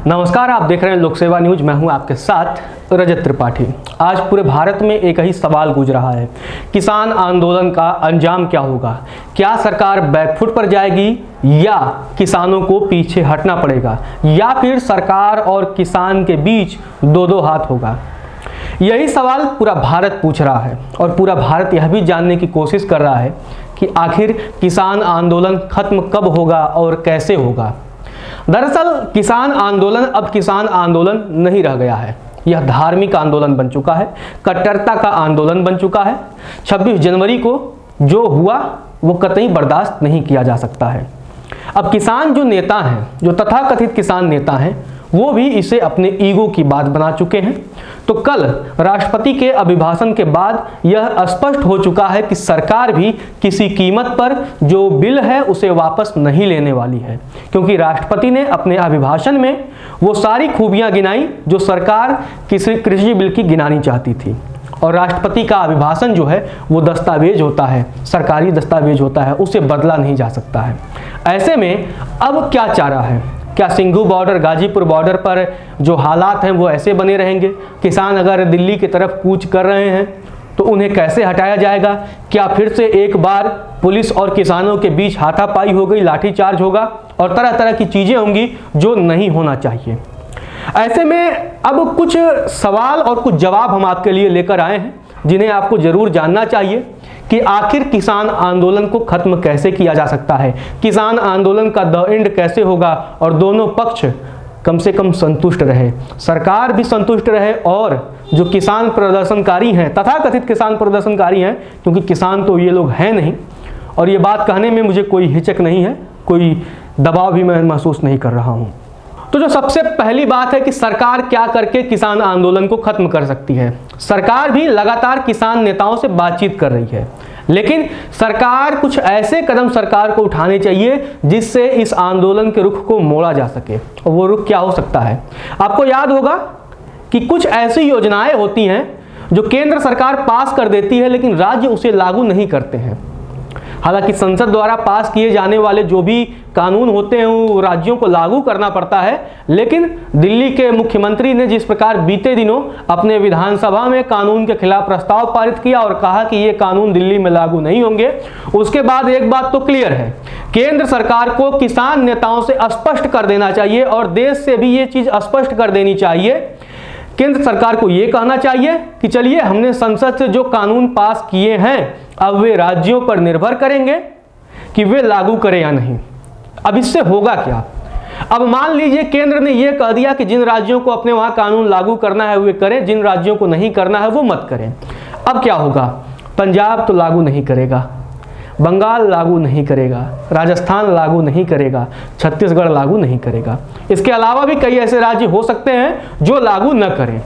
नमस्कार, आप देख रहे हैं लोक सेवा न्यूज। मैं हूं आपके साथ रजत त्रिपाठी। आज पूरे भारत में एक ही सवाल गूंज रहा है, किसान आंदोलन का अंजाम क्या होगा? क्या सरकार बैकफुट पर जाएगी या किसानों को पीछे हटना पड़ेगा, या फिर सरकार और किसान के बीच दो दो हाथ होगा? यही सवाल पूरा भारत पूछ रहा है और पूरा भारत यह भी जानने की कोशिश कर रहा है कि आखिर किसान आंदोलन खत्म कब होगा और कैसे होगा। दरअसल किसान आंदोलन अब किसान आंदोलन नहीं रह गया है, यह धार्मिक आंदोलन बन चुका है, कट्टरता का आंदोलन बन चुका है। 26 जनवरी को जो हुआ वो कतई बर्दाश्त नहीं किया जा सकता है। अब किसान जो नेता हैं, जो तथाकथित किसान नेता हैं, वो भी इसे अपने ईगो की बात बना चुके हैं। तो कल राष्ट्रपति के अभिभाषण के बाद यह स्पष्ट हो चुका है कि सरकार भी किसी कीमत पर जो बिल है उसे वापस नहीं लेने वाली है, क्योंकि राष्ट्रपति ने अपने अभिभाषण में वो सारी खूबियां गिनाई जो सरकार किसी कृषि बिल की गिनानी चाहती थी। और राष्ट्रपति का अभिभाषण जो है वो दस्तावेज होता है, सरकारी दस्तावेज होता है, उसे बदला नहीं जा सकता है। ऐसे में अब क्या चारा है? क्या सिंघू बॉर्डर, गाजीपुर बॉर्डर पर जो हालात हैं वो ऐसे बने रहेंगे? किसान अगर दिल्ली की तरफ कूच कर रहे हैं तो उन्हें कैसे हटाया जाएगा? क्या फिर से एक बार पुलिस और किसानों के बीच हाथापाई हो गई, लाठीचार्ज होगा और तरह तरह की चीज़ें होंगी जो नहीं होना चाहिए? ऐसे में अब कुछ सवाल और कुछ जवाब हम आपके लिए लेकर आए हैं, जिन्हें आपको जरूर जानना चाहिए कि आखिर किसान आंदोलन को खत्म कैसे किया जा सकता है, किसान आंदोलन का द एंड कैसे होगा और दोनों पक्ष कम से कम संतुष्ट रहे, सरकार भी संतुष्ट रहे और जो किसान प्रदर्शनकारी हैं, तथाकथित किसान प्रदर्शनकारी हैं, क्योंकि किसान तो ये लोग हैं नहीं, और ये बात कहने में मुझे कोई हिचक नहीं है, कोई दबाव भी मैं महसूस नहीं कर रहा हूँ। तो जो सबसे पहली बात है कि सरकार क्या करके किसान आंदोलन को खत्म कर सकती है। सरकार भी लगातार किसान नेताओं से बातचीत कर रही है, लेकिन सरकार कुछ ऐसे कदम सरकार को उठाने चाहिए जिससे इस आंदोलन के रुख को मोड़ा जा सके। और वो रुख क्या हो सकता है? आपको याद होगा कि कुछ ऐसी योजनाएं होती हैं जो केंद्र सरकार पास कर देती है लेकिन राज्य उसे लागू नहीं करते हैं। हालांकि संसद द्वारा पास किए जाने वाले जो भी कानून होते हैं वो राज्यों को लागू करना पड़ता है, लेकिन दिल्ली के मुख्यमंत्री ने जिस प्रकार बीते दिनों अपने विधानसभा में कानून के खिलाफ प्रस्ताव पारित किया और कहा कि ये कानून दिल्ली में लागू नहीं होंगे, उसके बाद एक बात तो क्लियर है, केंद्र सरकार को किसान नेताओं से स्पष्ट कर देना चाहिए और देश से भी ये चीज स्पष्ट कर देनी चाहिए। केंद्र सरकार को यह कहना चाहिए कि चलिए, हमने संसद से जो कानून पास किए हैं अब वे राज्यों पर निर्भर करेंगे कि वे लागू करें या नहीं। अब इससे होगा क्या? अब मान लीजिए केंद्र ने यह कह दिया कि जिन राज्यों को अपने वहां कानून लागू करना है वे करें, जिन राज्यों को नहीं करना है वो मत करें। अब क्या होगा? पंजाब तो लागू नहीं करेगा, बंगाल लागू नहीं करेगा, राजस्थान लागू नहीं करेगा, छत्तीसगढ़ लागू नहीं करेगा। इसके अलावा भी कई ऐसे राज्य हो सकते हैं जो लागू न करें।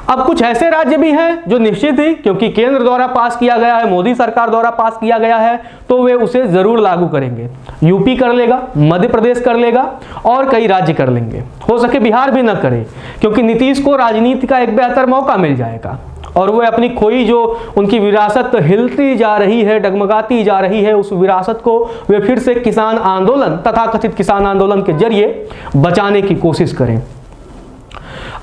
अब कुछ ऐसे राज्य भी हैं जो निश्चित ही, क्योंकि केंद्र द्वारा पास किया गया है, मोदी सरकार द्वारा पास किया गया है, तो वे उसे जरूर लागू करेंगे। यूपी कर लेगा, मध्य प्रदेश कर लेगा और कई राज्य कर लेंगे। हो सके बिहार भी न करे, क्योंकि नीतीश को राजनीति का एक बेहतर मौका मिल जाएगा और वो अपनी खोई जो उनकी विरासत हिलती जा रही है, डगमगाती जा रही है, उस विरासत को वे फिर से किसान आंदोलन, तथाकथित किसान आंदोलन के जरिए बचाने की कोशिश करें।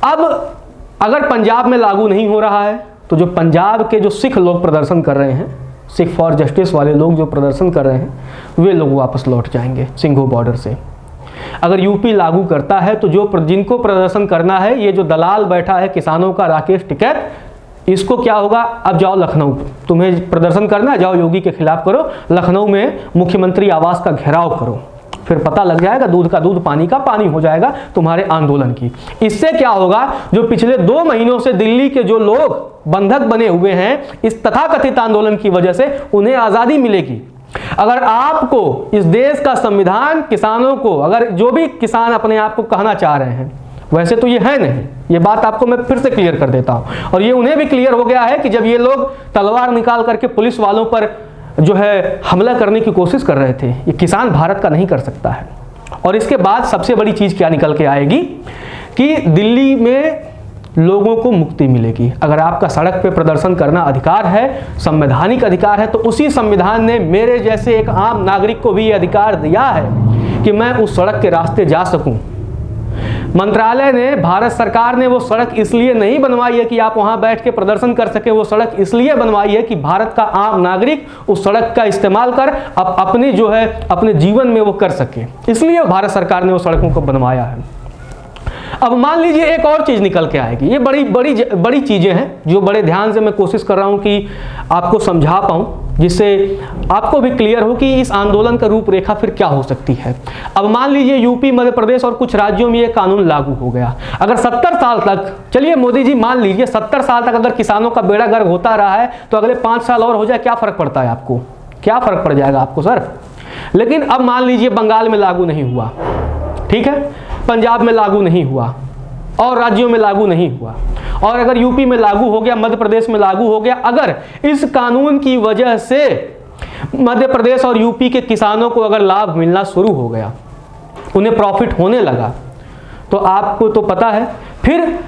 अब अगर पंजाब में लागू नहीं हो रहा है तो जो पंजाब के जो सिख लोग प्रदर्शन कर रहे हैं, सिख फॉर जस्टिस वाले लोग जो प्रदर्शन कर रहे हैं, वे लोग वापस लौट जाएंगे सिंघू बॉर्डर से। अगर यूपी लागू करता है तो जिनको प्रदर्शन करना है, ये जो दलाल बैठा है किसानों का, राकेश टिकैत, इसको क्या होगा? अब जाओ लखनऊ, तुम्हें प्रदर्शन करना है, जाओ योगी के खिलाफ करो, लखनऊ में मुख्यमंत्री आवास का घेराव करो, फिर पता लग जाएगा, दूध का दूध पानी का पानी हो जाएगा तुम्हारे आंदोलन की। इससे क्या होगा? जो पिछले 2 महीनों से दिल्ली के जो लोग बंधक बने हुए हैं इस तथाकथित आंदोलन की वजह से, उन्हें आजादी मिलेगी। अगर आपको इस देश का संविधान किसानों को, अगर जो भी किसान अपने आप को कहना चाह रहे हैं, वैसे तो ये है नहीं, ये बात आपको मैं फिर से क्लियर कर देता हूं, और ये उन्हें भी क्लियर हो गया है कि जब ये लोग तलवार निकाल करके पुलिस वालों पर जो है हमला करने की कोशिश कर रहे थे, ये किसान भारत का नहीं कर सकता है। और इसके बाद सबसे बड़ी चीज क्या निकल के आएगी कि दिल्ली में लोगों को मुक्ति मिलेगी। अगर आपका सड़क पे प्रदर्शन करना अधिकार है, संवैधानिक अधिकार है, तो उसी संविधान ने मेरे जैसे एक आम नागरिक को भी ये अधिकार दिया है कि मैं उस सड़क के रास्ते जा सकूं। मंत्रालय ने, भारत सरकार ने वो सड़क इसलिए नहीं बनवाई है कि आप वहां बैठ के प्रदर्शन कर सके, वो सड़क इसलिए बनवाई है कि भारत का आम नागरिक उस सड़क का इस्तेमाल कर अपने जो है अपने जीवन में वो कर सके, इसलिए भारत सरकार ने वो सड़कों को बनवाया है। अब मान लीजिए एक और चीज निकल के आएगी, ये बड़ी चीजें हैं जो बड़े ध्यान से मैं कोशिश कर रहा हूं कि आपको समझा पाऊं, जिससे आपको भी क्लियर हो कि इस आंदोलन का रूपरेखा फिर क्या हो सकती है। अब मान लीजिए यूपी, मध्य प्रदेश और कुछ राज्यों में ये कानून लागू हो गया। अगर 70 साल तक, चलिए मोदी जी मान लीजिए 70 साल तक अगर किसानों का बेड़ा गर्क होता रहा है तो अगले 5 साल और हो जाए, क्या फर्क पड़ता है आपको? क्या फर्क पड़ जाएगा आपको सर? लेकिन अब मान लीजिए बंगाल में लागू नहीं हुआ, ठीक है, पंजाब में लागू नहीं हुआ और राज्यों में लागू नहीं हुआ, और अगर यूपी में लागू हो गया, मध्य प्रदेश में लागू हो गया, अगर इस कानून की वजह से मध्य प्रदेश और यूपी के किसानों को अगर लाभ मिलना शुरू हो गया, उन्हें प्रॉफिट होने लगा, तो आपको तो पता है फिर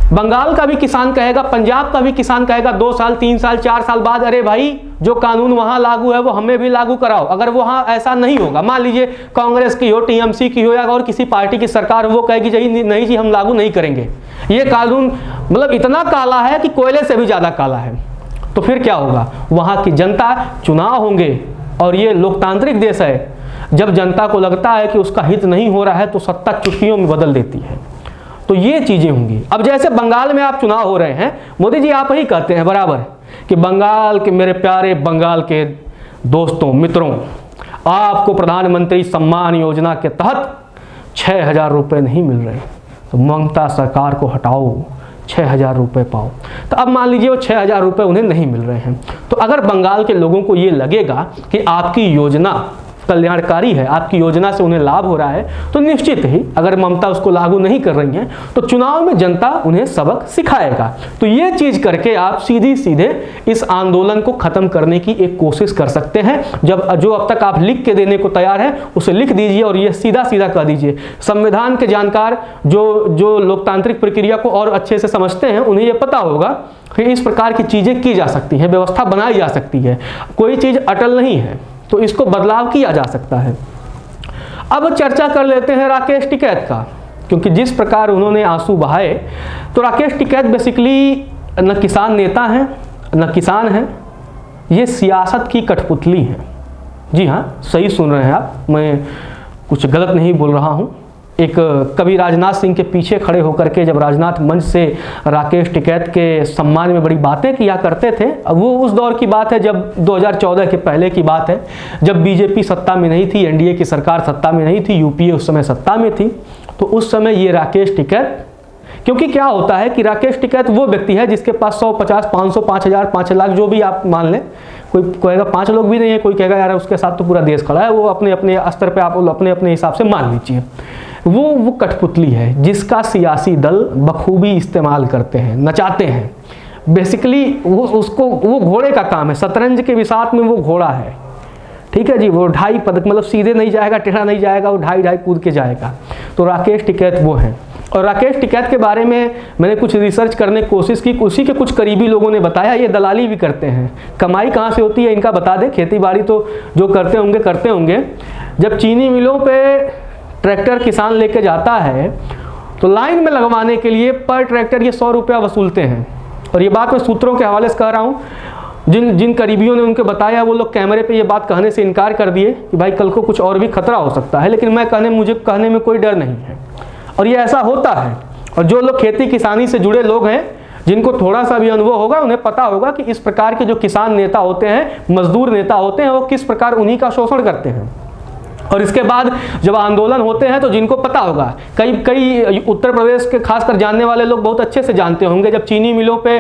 बंगाल का भी किसान कहेगा, पंजाब का भी किसान कहेगा 2 साल 3 साल 4 साल बाद, अरे भाई जो कानून वहां लागू है वो हमें भी लागू कराओ। अगर वहां ऐसा नहीं होगा, मान लीजिए कांग्रेस की हो, टीएमसी की हो या और किसी पार्टी की सरकार हो, वो कहेगी जी नहीं जी हम लागू नहीं करेंगे, ये कानून मतलब इतना काला है कि कोयले से भी ज्यादा काला है, तो फिर क्या होगा? वहां की जनता, चुनाव होंगे, और ये लोकतांत्रिक देश है, जब जनता को लगता है कि उसका हित नहीं हो रहा है तो सत्ता चुटकियों में बदल देती है। तो ये चीजें होंगी। अब जैसे बंगाल में आप चुनाव हो रहे हैं, मोदी जी आप ही कहते हैं बराबर कि बंगाल के, मेरे प्यारे बंगाल के दोस्तों मित्रों, आपको प्रधानमंत्री सम्मान योजना के तहत 6,000 रुपये नहीं मिल रहे, तो ममता सरकार को हटाओ, 6,000 रुपये पाओ। तो अब मान लीजिए वो 6,000 रुपये उन्हें नहीं मिल रहे हैं, तो अगर बंगाल के लोगों को ये लगेगा कि आपकी योजना कल्याणकारी है, आपकी योजना से उन्हें लाभ हो रहा है, तो निश्चित ही अगर ममता उसको लागू नहीं कर रही है तो चुनाव में जनता उन्हें सबक सिखाएगा। तो ये चीज करके आप सीधे इस आंदोलन को खत्म करने की एक कोशिश कर सकते हैं। जब जो अब तक आप लिख के देने को तैयार हैं उसे लिख दीजिए और ये सीधा कह दीजिए। संविधान के जानकार जो लोकतांत्रिक प्रक्रिया को और अच्छे से समझते हैं, उन्हें ये पता होगा कि इस प्रकार की चीजें की जा सकती है, व्यवस्था बनाई जा सकती है, कोई चीज अटल नहीं है, तो इसको बदलाव किया जा सकता है। अब चर्चा कर लेते हैं राकेश टिकैत का, क्योंकि जिस प्रकार उन्होंने आंसू बहाए, तो राकेश टिकैत बेसिकली न किसान नेता हैं न किसान हैं, ये सियासत की कठपुतली हैं। जी हाँ, सही सुन रहे हैं आप, मैं कुछ गलत नहीं बोल रहा हूँ। एक कभी राजनाथ सिंह के पीछे खड़े होकर के जब राजनाथ मंच से राकेश टिकैत के सम्मान में बड़ी बातें किया करते थे, अब वो उस दौर की बात है जब 2014 के पहले की बात है, जब बीजेपी सत्ता में नहीं थी, एनडीए की सरकार सत्ता में नहीं थी, यूपीए उस समय सत्ता में थी। तो उस समय ये राकेश टिकैत, क्योंकि क्या होता है कि राकेश टिकैत वो व्यक्ति है जिसके पास 150, 500, 5,000, 5 लाख जो भी आप मान लें, कोई कहेगा 5 लोग भी नहीं है, कोई कहेगा यार उसके साथ तो पूरा देश खड़ा है, वो अपने अपने स्तर पे आप अपने हिसाब से मान लीजिए। वो कठपुतली है जिसका सियासी दल बखूबी इस्तेमाल करते हैं, नचाते हैं। बेसिकली वो घोड़े का काम है, शतरंज के विसात में वो घोड़ा है, ठीक है जी। वो 2.5 पदक, मतलब सीधे नहीं जाएगा, टेढ़ा नहीं जाएगा, वो 2.5 कूद के जाएगा। तो राकेश टिकैत वो हैं। और राकेश टिकैत के बारे में मैंने कुछ रिसर्च करने की कोशिश की, उसी के कुछ करीबी लोगों ने बताया ये दलाली भी करते हैं। कमाई कहाँ से होती है इनका बता दें, खेती बाड़ी तो जो करते होंगे। जब चीनी मिलों पे ट्रैक्टर किसान लेके जाता है तो लाइन में लगवाने के लिए पर ट्रैक्टर ये 100 रुपया वसूलते हैं। और ये बात मैं सूत्रों के हवाले से कह रहा हूँ, जिन करीबियों ने उनके बताया वो लोग कैमरे पे ये बात कहने से इनकार कर दिए कि भाई कल को कुछ और भी खतरा हो सकता है, लेकिन मुझे कहने में कोई डर नहीं है। और ये ऐसा होता है। और जो लोग खेती किसानी से जुड़े लोग हैं, जिनको थोड़ा सा भी अनुभव होगा, उन्हें पता होगा कि इस प्रकार के जो किसान नेता होते हैं, मजदूर नेता होते हैं, वो किस प्रकार उन्हीं का शोषण करते हैं। और इसके बाद जब आंदोलन होते हैं तो जिनको पता होगा, कई उत्तर प्रदेश के खासकर जानने वाले लोग बहुत अच्छे से जानते होंगे, जब चीनी मिलों पे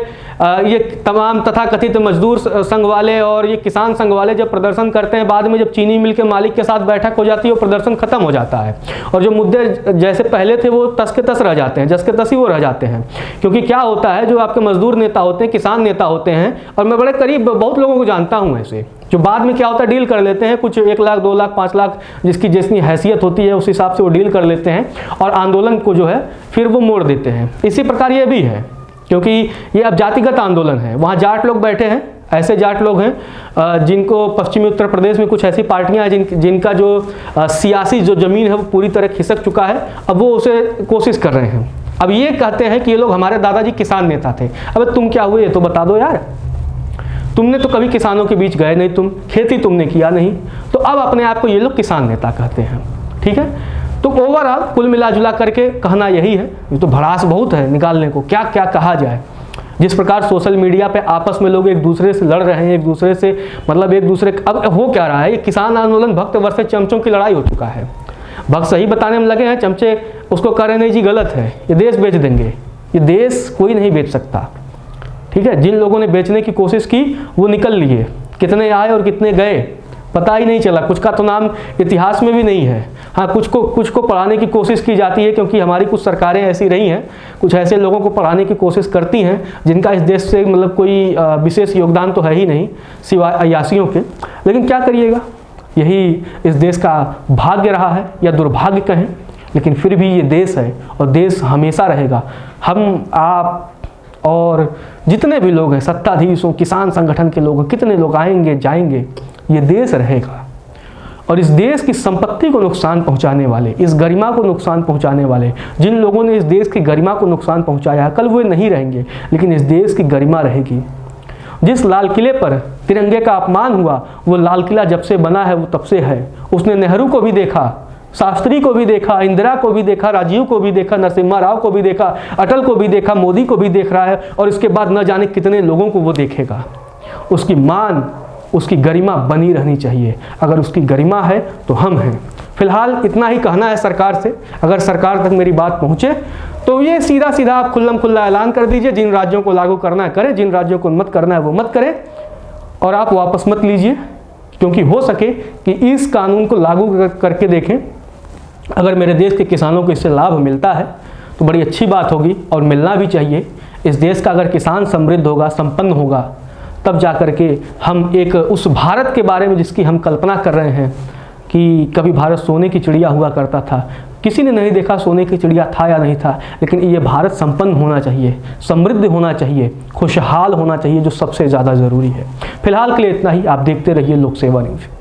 ये तमाम तथाकथित मजदूर संघ वाले और ये किसान संघ वाले जब प्रदर्शन करते हैं, बाद में जब चीनी मिल के मालिक के साथ बैठक हो जाती है, वो प्रदर्शन खत्म हो जाता है। और जो मुद्दे जैसे पहले थे वो तस के तस रह जाते हैं, जस के तस ही वो रह जाते हैं। क्योंकि क्या होता है, जो आपके मजदूर नेता होते हैं, किसान नेता होते हैं, और मैं बड़े करीब बहुत लोगों को जानता हूँ ऐसे, जो बाद में क्या होता है डील कर लेते हैं, कुछ 1 लाख 2 लाख 5 लाख जिसकी जितनी हैसियत होती है उस हिसाब से वो डील कर लेते हैं और आंदोलन को जो है फिर वो मोड़ देते हैं। इसी प्रकार ये भी है, क्योंकि ये अब जातिगत आंदोलन है, वहाँ जाट लोग बैठे हैं, ऐसे जाट लोग हैं जिनको पश्चिमी उत्तर प्रदेश में कुछ ऐसी पार्टियां हैं जिनका जो सियासी जो ज़मीन है वो पूरी तरह खिसक चुका है। अब वो उसे कोशिश कर रहे हैं। अब ये कहते हैं कि ये लोग हमारे दादाजी किसान नेता थे। अब तुम क्या हुए ये तो बता दो यार। तुमने तो कभी किसानों के बीच गए नहीं, तुम खेती तुमने किया नहीं, तो अब अपने आप को ये लोग किसान नेता कहते हैं। ठीक है, तो ओवरऑल कुल मिला जुला करके कहना यही है। ये तो भड़ास बहुत है निकालने को, क्या क्या कहा जाए। जिस प्रकार सोशल मीडिया पे आपस में लोग एक दूसरे से लड़ रहे हैं, एक दूसरे से मतलब एक दूसरे, अब हो क्या रहा है, ये किसान आंदोलन भक्त वर्सेस चमचों की लड़ाई हो चुका है। भक्त सही बताने में लगे हैं, चमचे उसको कह रहे नहीं जी गलत है, ये देश बेच देंगे। ये देश कोई नहीं बेच सकता। ठीक है, जिन लोगों ने बेचने की कोशिश की वो निकल लिए, कितने आए और कितने गए पता ही नहीं चला। कुछ का तो नाम इतिहास में भी नहीं है। हाँ, कुछ को पढ़ाने की कोशिश की जाती है, क्योंकि हमारी कुछ सरकारें ऐसी रही हैं, कुछ ऐसे लोगों को पढ़ाने की कोशिश करती हैं जिनका इस देश से मतलब कोई विशेष योगदान तो है ही नहीं सिवाय अय्यासियों के। लेकिन क्या करिएगा, यही इस देश का भाग्य रहा है या दुर्भाग्य कहें, लेकिन फिर भी ये देश है और देश हमेशा रहेगा। हम आप और जितने भी लोग हैं, सत्ताधीश हों, किसान संगठन के लोग, कितने लोग आएंगे जाएंगे, ये देश रहेगा। और इस देश की संपत्ति को नुकसान पहुंचाने वाले, इस गरिमा को नुकसान पहुंचाने वाले, जिन लोगों ने इस देश की गरिमा को नुकसान पहुंचाया है, कल वो नहीं रहेंगे, लेकिन इस देश की गरिमा रहेगी। जिस लाल किले पर तिरंगे का अपमान हुआ, वो लाल किला जब से बना है वो तब से है। उसने नेहरू को भी देखा, शास्त्री को भी देखा, इंदिरा को भी देखा, राजीव को भी देखा, नरसिम्हा राव को भी देखा, अटल को भी देखा, मोदी को भी देख रहा है, और इसके बाद न जाने कितने लोगों को वो देखेगा। उसकी मान, उसकी गरिमा बनी रहनी चाहिए। अगर उसकी गरिमा है तो हम हैं। फिलहाल इतना ही कहना है सरकार से। अगर सरकार तक मेरी बात पहुंचे तो ये सीधा सीधा आप खुल्लम खुल्ला ऐलान कर दीजिए, जिन राज्यों को लागू करना है करें, जिन राज्यों को मत करना है वो मत करें, और आप वापस मत लीजिए। क्योंकि हो सके कि इस कानून को लागू करके देखें, अगर मेरे देश के किसानों को इससे लाभ मिलता है तो बड़ी अच्छी बात होगी, और मिलना भी चाहिए। इस देश का अगर किसान समृद्ध होगा, संपन्न होगा, तब जा कर के हम एक उस भारत के बारे में जिसकी हम कल्पना कर रहे हैं कि कभी भारत सोने की चिड़िया हुआ करता था। किसी ने नहीं देखा सोने की चिड़िया था या नहीं था, लेकिन ये भारत संपन्न होना चाहिए, समृद्ध होना चाहिए, खुशहाल होना चाहिए, जो सबसे ज़्यादा ज़रूरी है। फिलहाल के लिए इतना ही। आप देखते रहिए लोक सेवा न्यूज़।